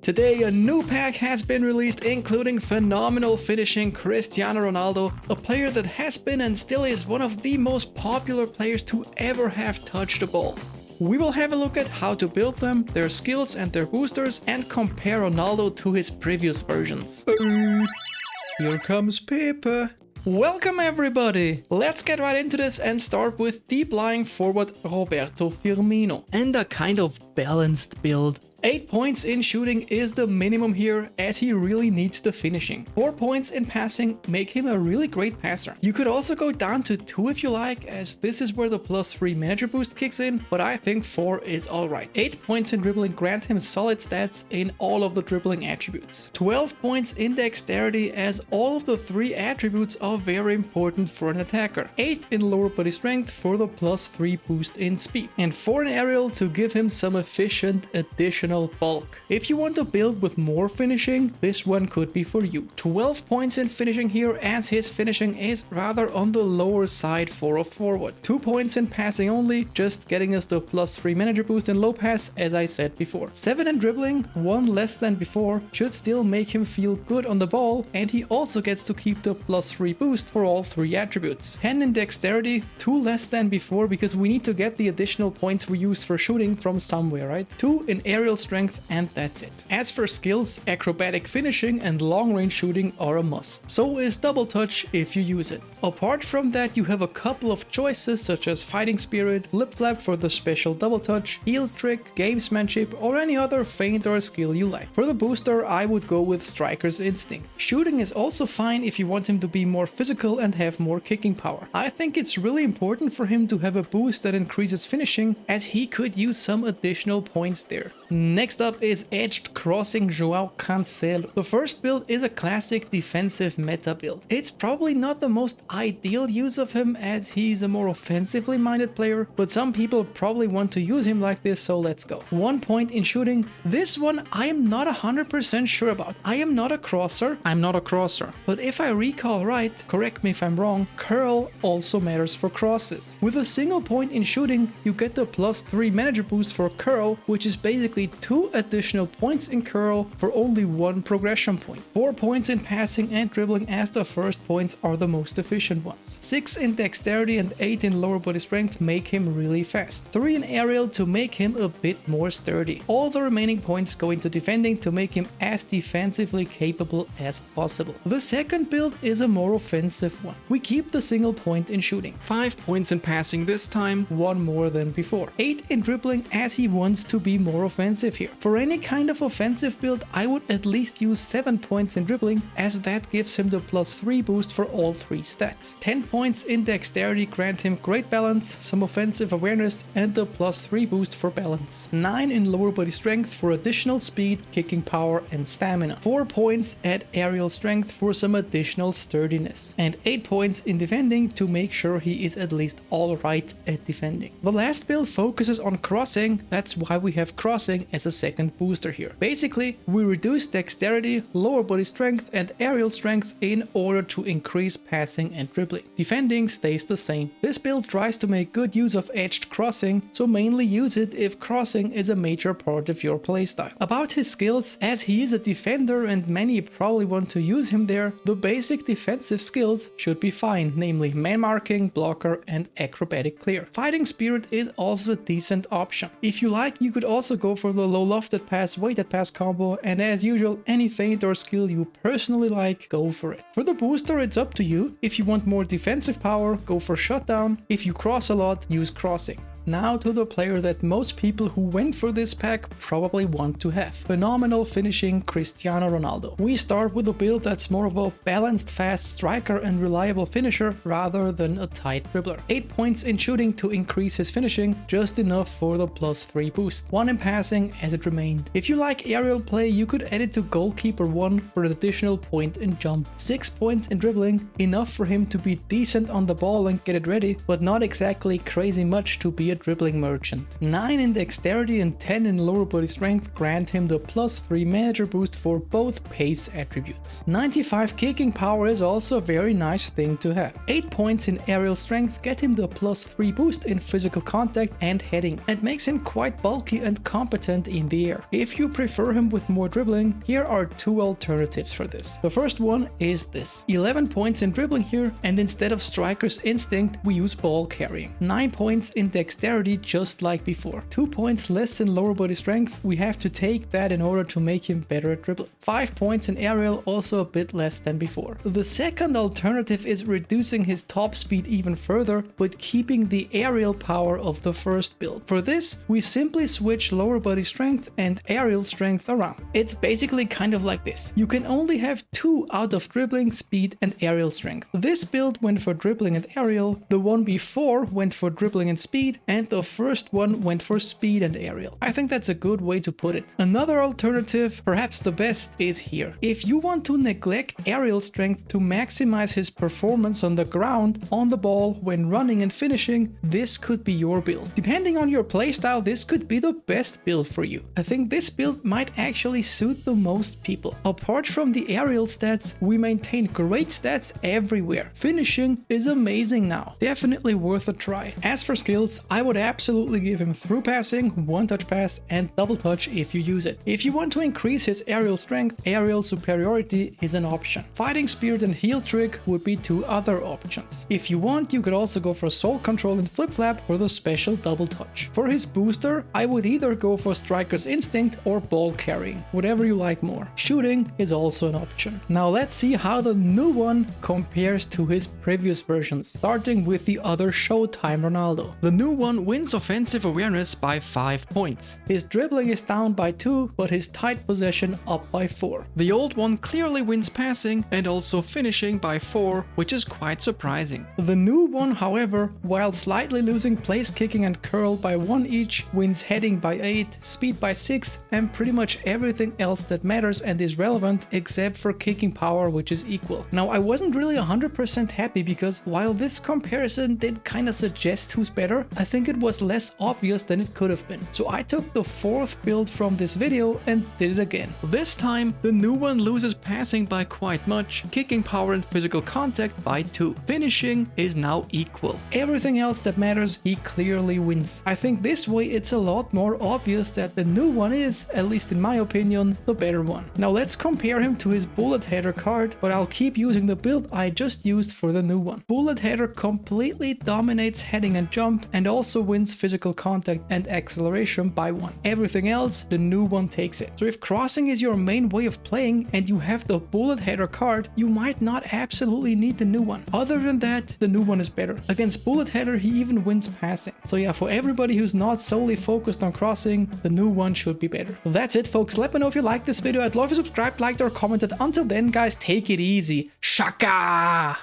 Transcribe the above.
Today, a new pack has been released, including phenomenal finishing Cristiano Ronaldo, a player that has been and still is one of the most popular players to ever have touched the ball. We will have a look at how to build them, their skills and their boosters, and compare Ronaldo to his previous versions. Here comes Pepe. Welcome everybody! Let's get right into this and start with deep lying forward Roberto Firmino and a kind of balanced build. 8 points in shooting is the minimum here, as he really needs the finishing. 4 points in passing make him a really great passer. You could also go down to 2 if you like, as this is where the +3 manager boost kicks in, but I think 4 is alright. 8 points in dribbling grant him solid stats in all of the dribbling attributes. 12 points in dexterity, as all of the 3 attributes are very important for an attacker. 8 in lower body strength for the +3 boost in speed. And 4 in aerial to give him some efficient additional bulk. If you want to build with more finishing, this one could be for you. 12 points in finishing here, as his finishing is rather on the lower side for a forward. 2 points in passing only, just getting us the +3 manager boost in low pass, as I said before. 7 in dribbling, 1 less than before, should still make him feel good on the ball, and he also gets to keep the +3 boost for all 3 attributes. 10 in dexterity, 2 less than before, because we need to get the additional points we used for shooting from somewhere, right? 2 in aerial strength, and that's it. As for skills, acrobatic finishing and long range shooting are a must. So is double touch if you use it. Apart from that, you have a couple of choices such as fighting spirit, flip flap for the special double touch, heel trick, gamesmanship, or any other feint or skill you like. For the booster, I would go with striker's instinct. Shooting is also fine if you want him to be more physical and have more kicking power. I think it's really important for him to have a boost that increases finishing, as he could use some additional points there. Next up is edged crossing João Cancelo. The first build is a classic defensive meta build. It's probably not the most ideal use of him, as he's a more offensively minded player, but some people probably want to use him like this, so let's go. 1 point in shooting. This one I am not 100% sure about. I am not a crosser. But if I recall right, correct me if I'm wrong, curl also matters for crosses. With a single point in shooting, you get the +3 manager boost for curl, which is basically 2 additional points in curl for only 1 progression point. 4 points in passing and dribbling, as the first points are the most efficient ones. 6 in dexterity and 8 in lower body strength make him really fast. 3 in aerial to make him a bit more sturdy. All the remaining points go into defending to make him as defensively capable as possible. The second build is a more offensive one. We keep the single point in shooting. 5 points in passing this time, 1 more than before. 8 in dribbling, as he wants to be more offensive here. For any kind of offensive build, I would at least use 7 points in dribbling, as that gives him the +3 boost for all 3 stats. 10 points in dexterity grant him great balance, some offensive awareness, and the +3 boost for balance. 9 in lower body strength for additional speed, kicking power, and stamina. 4 points at aerial strength for some additional sturdiness. And 8 points in defending to make sure he is at least alright at defending. The last build focuses on crossing, that's why we have crossing as a second booster here. Basically, we reduce dexterity, lower body strength, and aerial strength in order to increase passing and dribbling. Defending stays the same. This build tries to make good use of edged crossing, so mainly use it if crossing is a major part of your playstyle. About his skills, as he is a defender and many probably want to use him there, the basic defensive skills should be fine, namely man marking, blocker, and acrobatic clear. Fighting spirit is also a decent option. If you like, you could also go for the low lofted pass, weighted pass combo, and as usual, any feint or skill you personally like, go for it. For the booster, it's up to you. If you want more defensive power, go for shutdown. If you cross a lot, use crossing. Now to the player that most people who went for this pack probably want to have. Phenomenal finishing Cristiano Ronaldo. We start with a build that's more of a balanced fast striker and reliable finisher rather than a tight dribbler. 8 points in shooting to increase his finishing, just enough for the +3 boost. 1 in passing as it remained. If you like aerial play, you could add it to goalkeeper 1 for an additional point in jump. 6 points in dribbling, enough for him to be decent on the ball and get it ready, but not exactly crazy much to be be a dribbling merchant. 9 in dexterity and 10 in lower body strength grant him the +3 manager boost for both pace attributes. 95 kicking power is also a very nice thing to have. 8 points in aerial strength get him the +3 boost in physical contact and heading, and makes him quite bulky and competent in the air. If you prefer him with more dribbling, here are 2 alternatives for this. The first one is this. 11 points in dribbling here, and instead of striker's instinct, we use ball carrying. 9 points in dexterity just like before. 2 points less in lower body strength, we have to take that in order to make him better at dribbling. 5 points in aerial, also a bit less than before. The second alternative is reducing his top speed even further, but keeping the aerial power of the first build. For this, we simply switch lower body strength and aerial strength around. It's basically kind of like this. You can only have 2 out of dribbling, speed and aerial strength. This build went for dribbling and aerial, the one before went for dribbling and speed, and the first one went for speed and aerial. I think that's a good way to put it. Another alternative, perhaps the best, is here. If you want to neglect aerial strength to maximize his performance on the ground, on the ball, when running and finishing, this could be your build. Depending on your playstyle, this could be the best build for you. I think this build might actually suit the most people. Apart from the aerial stats, we maintain great stats everywhere. Finishing is amazing now. Definitely worth a try. As for skills, I would absolutely give him through passing, one touch pass and double touch if you use it. If you want to increase his aerial strength, aerial superiority is an option. Fighting spirit and heel trick would be 2 other options. If you want, you could also go for soul control and flip flap or the special double touch. For his booster, I would either go for striker's instinct or ball carrying, whatever you like more. Shooting is also an option. Now let's see how the new one compares to his previous versions, starting with the other Showtime Ronaldo. The new one wins offensive awareness by 5 points. His dribbling is down by 2, but his tight possession up by 4. The old one clearly wins passing and also finishing by 4, which is quite surprising. The new one, however, while slightly losing place kicking and curl by 1 each, wins heading by 8, speed by 6, and pretty much everything else that matters and is relevant except for kicking power, which is equal. Now, I wasn't really 100% happy because while this comparison did kinda suggest who's better, I think it was less obvious than it could have been. So I took the 4th build from this video and did it again. This time, the new one loses passing by quite much, kicking power and physical contact by 2. Finishing is now equal. Everything else that matters, he clearly wins. I think this way it's a lot more obvious that the new one is, at least in my opinion, the better one. Now let's compare him to his bullet header card, but I'll keep using the build I just used for the new one. Bullet header completely dominates heading and jump and also wins physical contact and acceleration by 1. Everything else, the new one takes it. So if crossing is your main way of playing and you have the bullet header card, you might not absolutely need the new one. Other than that, the new one is better. Against bullet header, he even wins passing. So yeah, for everybody who's not solely focused on crossing, the new one should be better. That's it, folks. Let me know if you liked this video. I'd love if you subscribed, liked, or commented. Until then, guys, take it easy. Shaka!